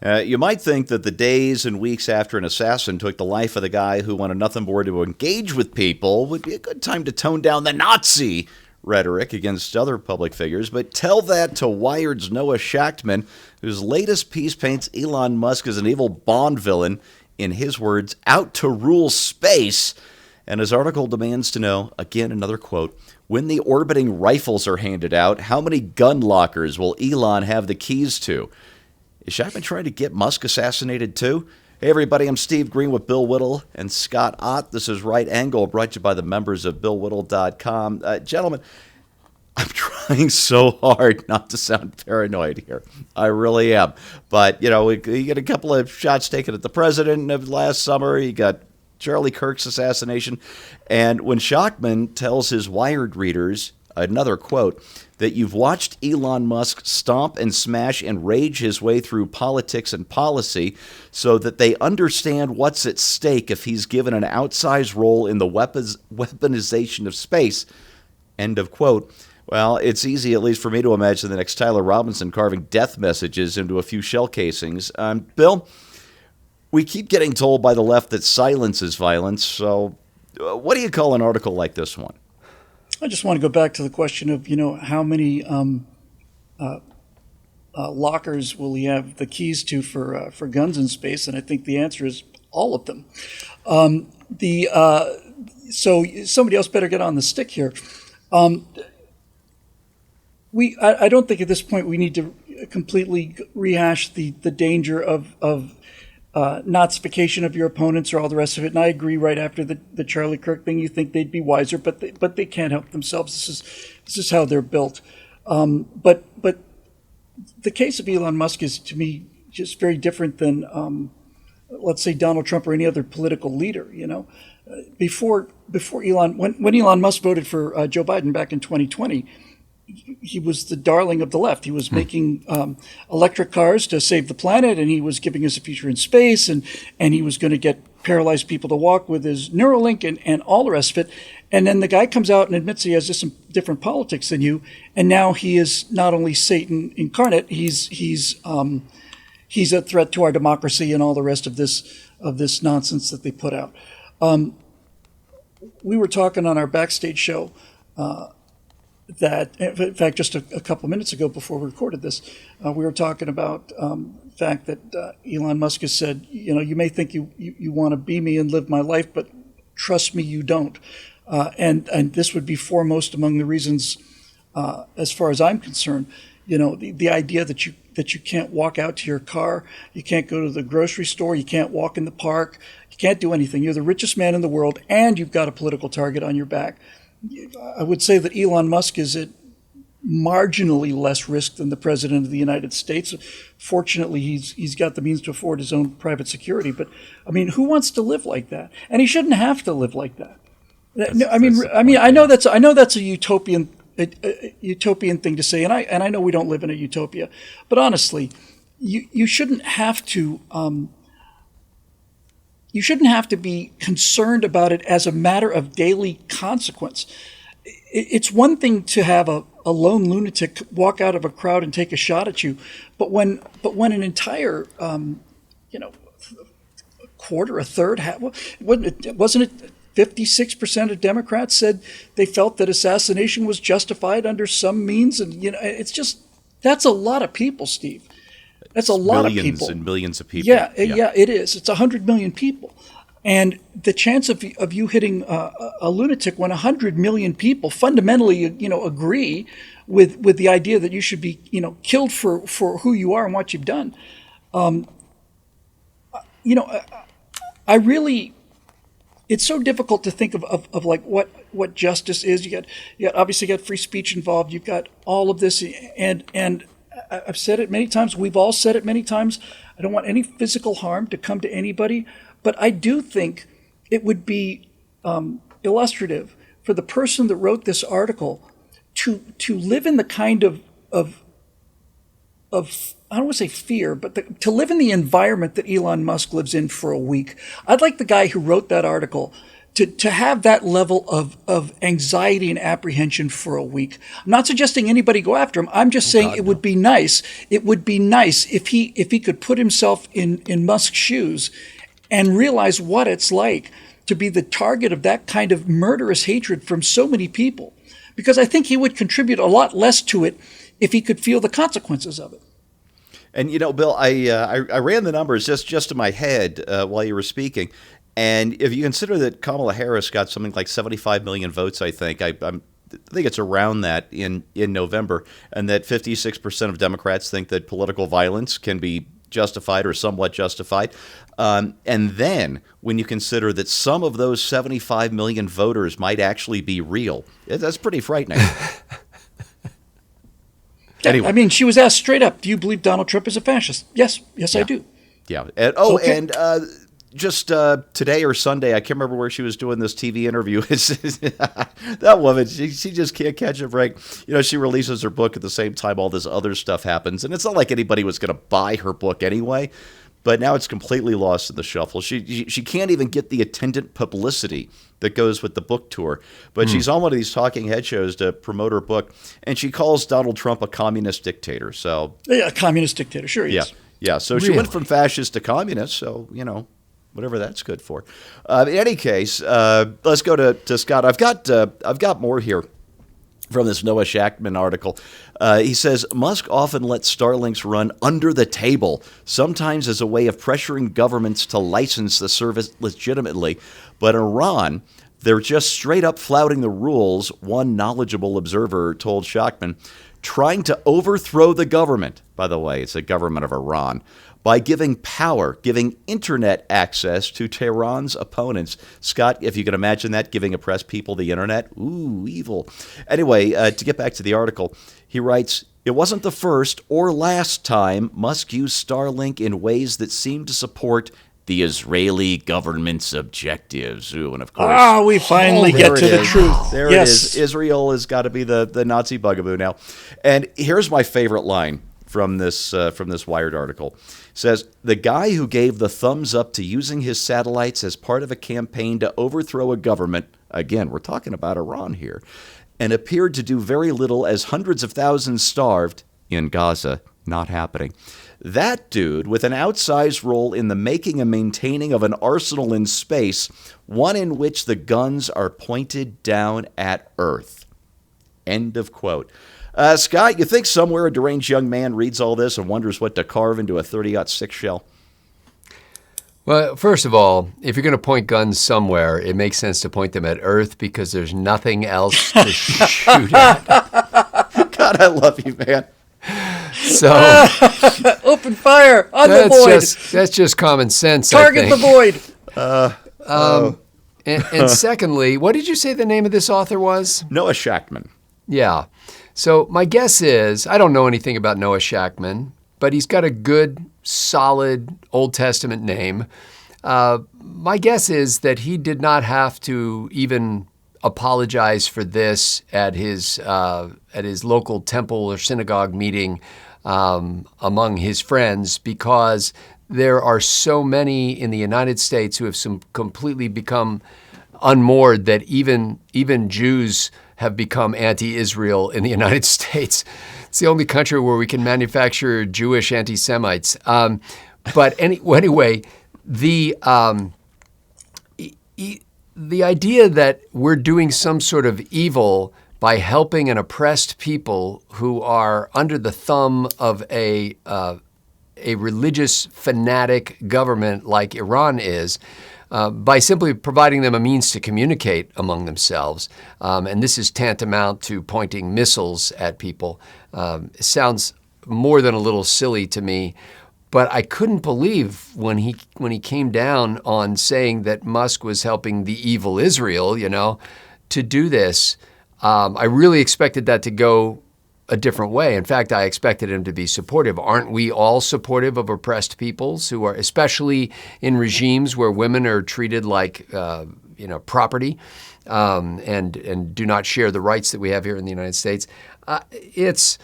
You might think that the days and weeks after an assassin took the life of the guy who wanted nothing more to engage with people would be a good time to tone down the Nazi rhetoric against other public figures, but tell that to Wired's Noah Shachtman, whose latest piece paints Elon Musk as an evil Bond villain, in his words, out to rule space. And his article demands to know, again, another quote, when the orbiting rifles are handed out, how many gun lockers will Elon have the keys to? Is Shachtman trying to get Musk assassinated too? Hey everybody, I'm Steve Green with Bill Whittle and Scott Ott. This is Right Angle, brought to you by the members of BillWhittle.com. Gentlemen, I'm trying so hard not to sound paranoid here. I really am. But, you get a couple of shots taken at the president last summer. You got Charlie Kirk's assassination. And when Shachtman tells his Wired readers, another quote, that you've watched Elon Musk stomp and smash and rage his way through politics and policy so that they understand what's at stake if he's given an outsized role in the weaponization of space, end of quote. Well, it's easy, at least for me, to imagine the next Tyler Robinson carving death messages into a few shell casings. Bill, we keep getting told by the left that silence is violence, so what do you call an article like this one? I just want to go back to the question of, how many lockers will he have the keys to for guns in space, and I think the answer is all of them. So somebody else better get on the stick here. I don't think at this point we need to completely rehash the danger of Nazification of your opponents or all the rest of it. And I agree. Right after the Charlie Kirk thing, you think they'd be wiser, but they can't help themselves. This is how they're built. But the case of Elon Musk is, to me, just very different than let's say Donald Trump or any other political leader. Before Elon, when Elon Musk voted for Joe Biden back in 2020. He was the darling of the left. He was making electric cars to save the planet, and he was giving us a future in space, and he was going to get paralyzed people to walk with his Neuralink and all the rest of it. And then the guy comes out and admits he has just some different politics than you, and now he is not only Satan incarnate, he's a threat to our democracy and all the rest of this nonsense that they put out. We were talking on our backstage show. That, in fact, just a couple minutes ago before we recorded this, we were talking about the fact that Elon Musk has said, you may think you want to be me and live my life, but trust me, you don't. And this would be foremost among the reasons, as far as I'm concerned, the idea that you can't walk out to your car, you can't go to the grocery store, you can't walk in the park, you can't do anything. You're the richest man in the world, and you've got a political target on your back. I would say that Elon Musk is at marginally less risk than the president of the United States. Fortunately, he's got the means to afford his own private security. But I mean, who wants to live like that? And he shouldn't have to live like that. I know that's a utopian thing to say, and I know we don't live in a utopia. But honestly, you shouldn't have to. You shouldn't have to be concerned about it as a matter of daily consequence. It's one thing to have a lone lunatic walk out of a crowd and take a shot at you, but when an entire, quarter, a third, wasn't it 56% of Democrats said they felt that assassination was justified under some means, and it's just that's a lot of people, Steve. That's a lot of people. Millions and millions of people. Yeah, it is. It's 100 million people. And the chance of you hitting a lunatic when 100 million people fundamentally, agree with the idea that you should be, killed for who you are and what you've done. It's so difficult to think of like what justice is. You got obviously got free speech involved. You've got all of this, and I've said it many times. We've all said it many times. I don't want any physical harm to come to anybody, but I do think it would be illustrative for the person that wrote this article to live in the kind of I don't want to say fear, but to live in the environment that Elon Musk lives in for a week. I'd like the guy who wrote that article to have that level of anxiety and apprehension for a week. I'm not suggesting anybody go after him. I'm just saying would be nice. It would be nice if he could put himself in Musk's shoes and realize what it's like to be the target of that kind of murderous hatred from so many people. Because I think he would contribute a lot less to it if he could feel the consequences of it. And, Bill, I ran the numbers just in my head while you were speaking. And if you consider that Kamala Harris got something like 75 million votes, I think it's around that in November, and that 56% of Democrats think that political violence can be justified or somewhat justified. And then when you consider that some of those 75 million voters might actually be real, that's pretty frightening. Anyway. I mean, she was asked straight up, do you believe Donald Trump is a fascist? Yes, yeah. I do. Yeah. And, just today or Sunday, I can't remember where she was doing this TV interview. That woman, she just can't catch a break. She releases her book at the same time all this other stuff happens. And it's not like anybody was going to buy her book anyway. But now it's completely lost in the shuffle. She can't even get the attendant publicity that goes with the book tour. But she's on one of these talking head shows to promote her book, and she calls Donald Trump a communist dictator. So yeah, a communist dictator, sure he is. Yeah. So she went from fascist to communist. So whatever that's good for. In any case, let's go to Scott. I've got more here from this Noah Shachtman article. He says, Musk often lets Starlinks run under the table, sometimes as a way of pressuring governments to license the service legitimately. But Iran, they're just straight up flouting the rules, one knowledgeable observer told Shachtman, trying to overthrow the government. By the way, it's the government of Iran, by giving internet access to Tehran's opponents. Scott, if you can imagine that, giving oppressed people the internet, ooh, evil. Anyway, to get back to the article, he writes, it wasn't the first or last time Musk used Starlink in ways that seemed to support the Israeli government's objectives. Ooh, and of course, we finally get to the truth. There it is. Israel has got to be the Nazi bugaboo now. And here's my favorite line from this Wired article. It says, the guy who gave the thumbs up to using his satellites as part of a campaign to overthrow a government, again, we're talking about Iran here, and appeared to do very little as hundreds of thousands starved in Gaza, not happening. That dude, with an outsized role in the making and maintaining of an arsenal in space, one in which the guns are pointed down at Earth. End of quote. Scott, you think somewhere a deranged young man reads all this and wonders what to carve into a 30-06 shell? Well, first of all, if you're going to point guns somewhere, it makes sense to point them at Earth because there's nothing else to shoot at. God, I love you, man. So open fire on the void. That's just common sense. Target the void. And secondly, what did you say the name of this author was? Noah Shachtman. Yeah. So my guess is, I don't know anything about Noah Shachtman, but he's got a good, solid Old Testament name. My guess is that he did not have to even apologize for this at his local temple or synagogue meeting among his friends, because there are so many in the United States who have completely become unmoored that even Jews have become anti-Israel in the United States. It's the only country where we can manufacture Jewish anti-Semites. But anyway, the idea that we're doing some sort of evil by helping an oppressed people who are under the thumb of a religious fanatic government like Iran is, by simply providing them a means to communicate among themselves. And this is tantamount to pointing missiles at people. It sounds more than a little silly to me, but I couldn't believe when he came down on saying that Musk was helping the evil Israel, to do this. I really expected that to go a different way. In fact, I expected him to be supportive. Aren't we all supportive of oppressed peoples who are, especially in regimes where women are treated like, property, and do not share the rights that we have here in the United States? It's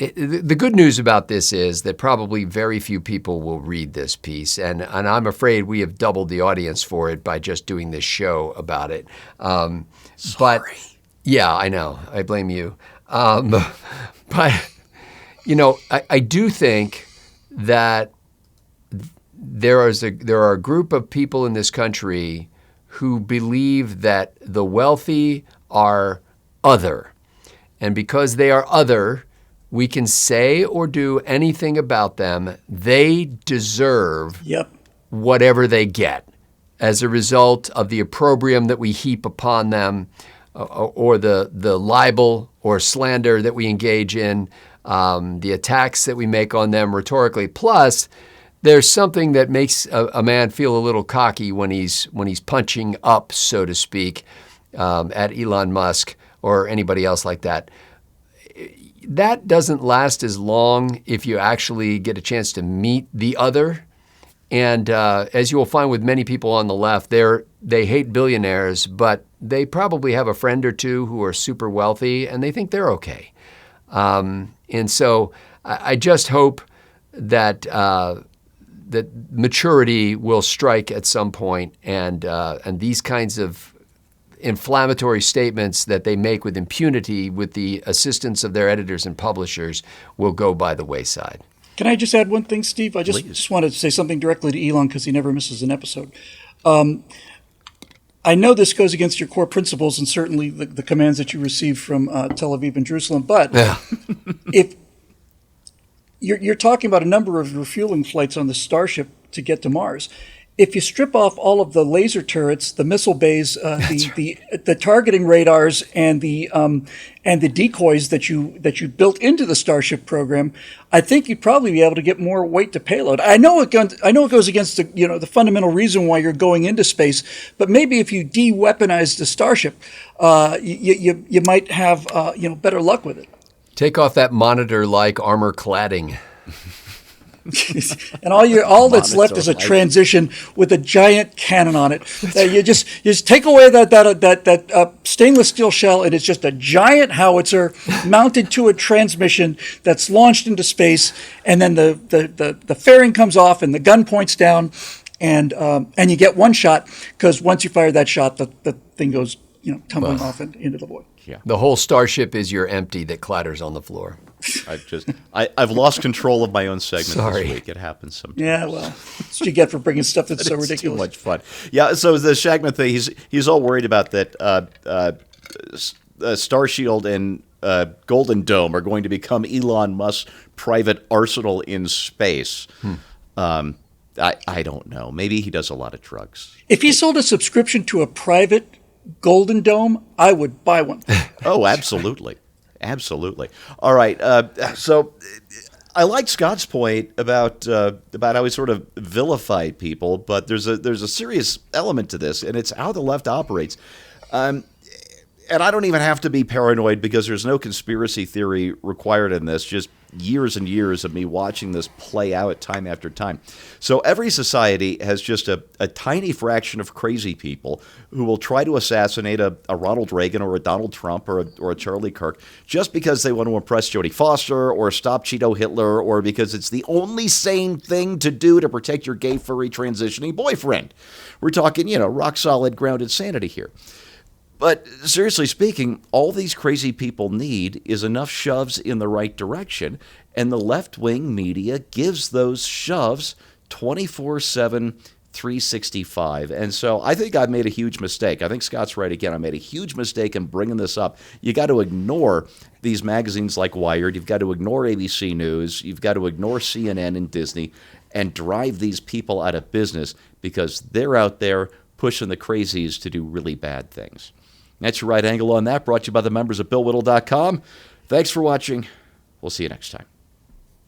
the good news about this is that probably very few people will read this piece, and I'm afraid we have doubled the audience for it by just doing this show about it. But yeah, I know. I blame you. But I do think that there are a group of people in this country who believe that the wealthy are other, and because they are other, we can say or do anything about them. They deserve whatever they get as a result of the opprobrium that we heap upon them, or the libel or slander that we engage in, the attacks that we make on them rhetorically. Plus, there's something that makes a man feel a little cocky when he's punching up, so to speak, at Elon Musk or anybody else like that. That doesn't last as long if you actually get a chance to meet the other. And as you will find with many people on the left, they hate billionaires, but they probably have a friend or two who are super wealthy, and they think they're okay. And so I just hope that that maturity will strike at some point, and these kinds of inflammatory statements that they make with impunity with the assistance of their editors and publishers will go by the wayside. Can I just add one thing, Steve? I just wanted to say something directly to Elon because he never misses an episode. I know this goes against your core principles and certainly the commands that you received from Tel Aviv and Jerusalem, but if you're talking about a number of refueling flights on the Starship to get to Mars. If you strip off all of the laser turrets, the missile bays, the targeting radars, and the decoys that you built into the Starship program, I think you'd probably be able to get more weight to payload. I know it goes against the fundamental reason why you're going into space, but maybe if you de-weaponize the Starship, you might have better luck with it. Take off that monitor-like armor cladding. And all that's left is a transition with a giant cannon on it. You just take away that stainless steel shell, and it's just a giant howitzer mounted to a transmission that's launched into space. And then the fairing comes off, and the gun points down, and you get one shot because once you fire that shot, the thing goes tumbling off into the void. Yeah. The whole Starship is your empty that clatters on the floor. I've lost control of my own segment Sorry. this week. It happens sometimes. Yeah, well, that's what you get for bringing stuff that's so ridiculous. Too much fun. Yeah, so the Shagman thing, he's all worried about that Starshield and Golden Dome are going to become Elon Musk's private arsenal in space. I don't know. Maybe he does a lot of drugs. If he sold a subscription to a private Golden Dome, I would buy one. Oh, absolutely. Absolutely. All right. So I like Scott's point about how he sort of vilified people, but there's a serious element to this, and it's how the left operates. And I don't even have to be paranoid because there's no conspiracy theory required in this, just years and years of me watching this play out time after time. So every society has just a tiny fraction of crazy people who will try to assassinate a Ronald Reagan or a Donald Trump or a Charlie Kirk just because they want to impress Jodie Foster or stop Cheeto Hitler or because it's the only sane thing to do to protect your gay, furry, transitioning boyfriend. We're talking, rock solid, grounded sanity here. But seriously speaking, all these crazy people need is enough shoves in the right direction, and the left-wing media gives those shoves 24/7, 365. And so I think I've made a huge mistake. I think Scott's right again. I made a huge mistake in bringing this up. You got to ignore these magazines like Wired. You've got to ignore ABC News. You've got to ignore CNN and Disney and drive these people out of business because they're out there pushing the crazies to do really bad things. That's your right angle on that, brought to you by the members of BillWhittle.com. Thanks for watching. We'll see you next time.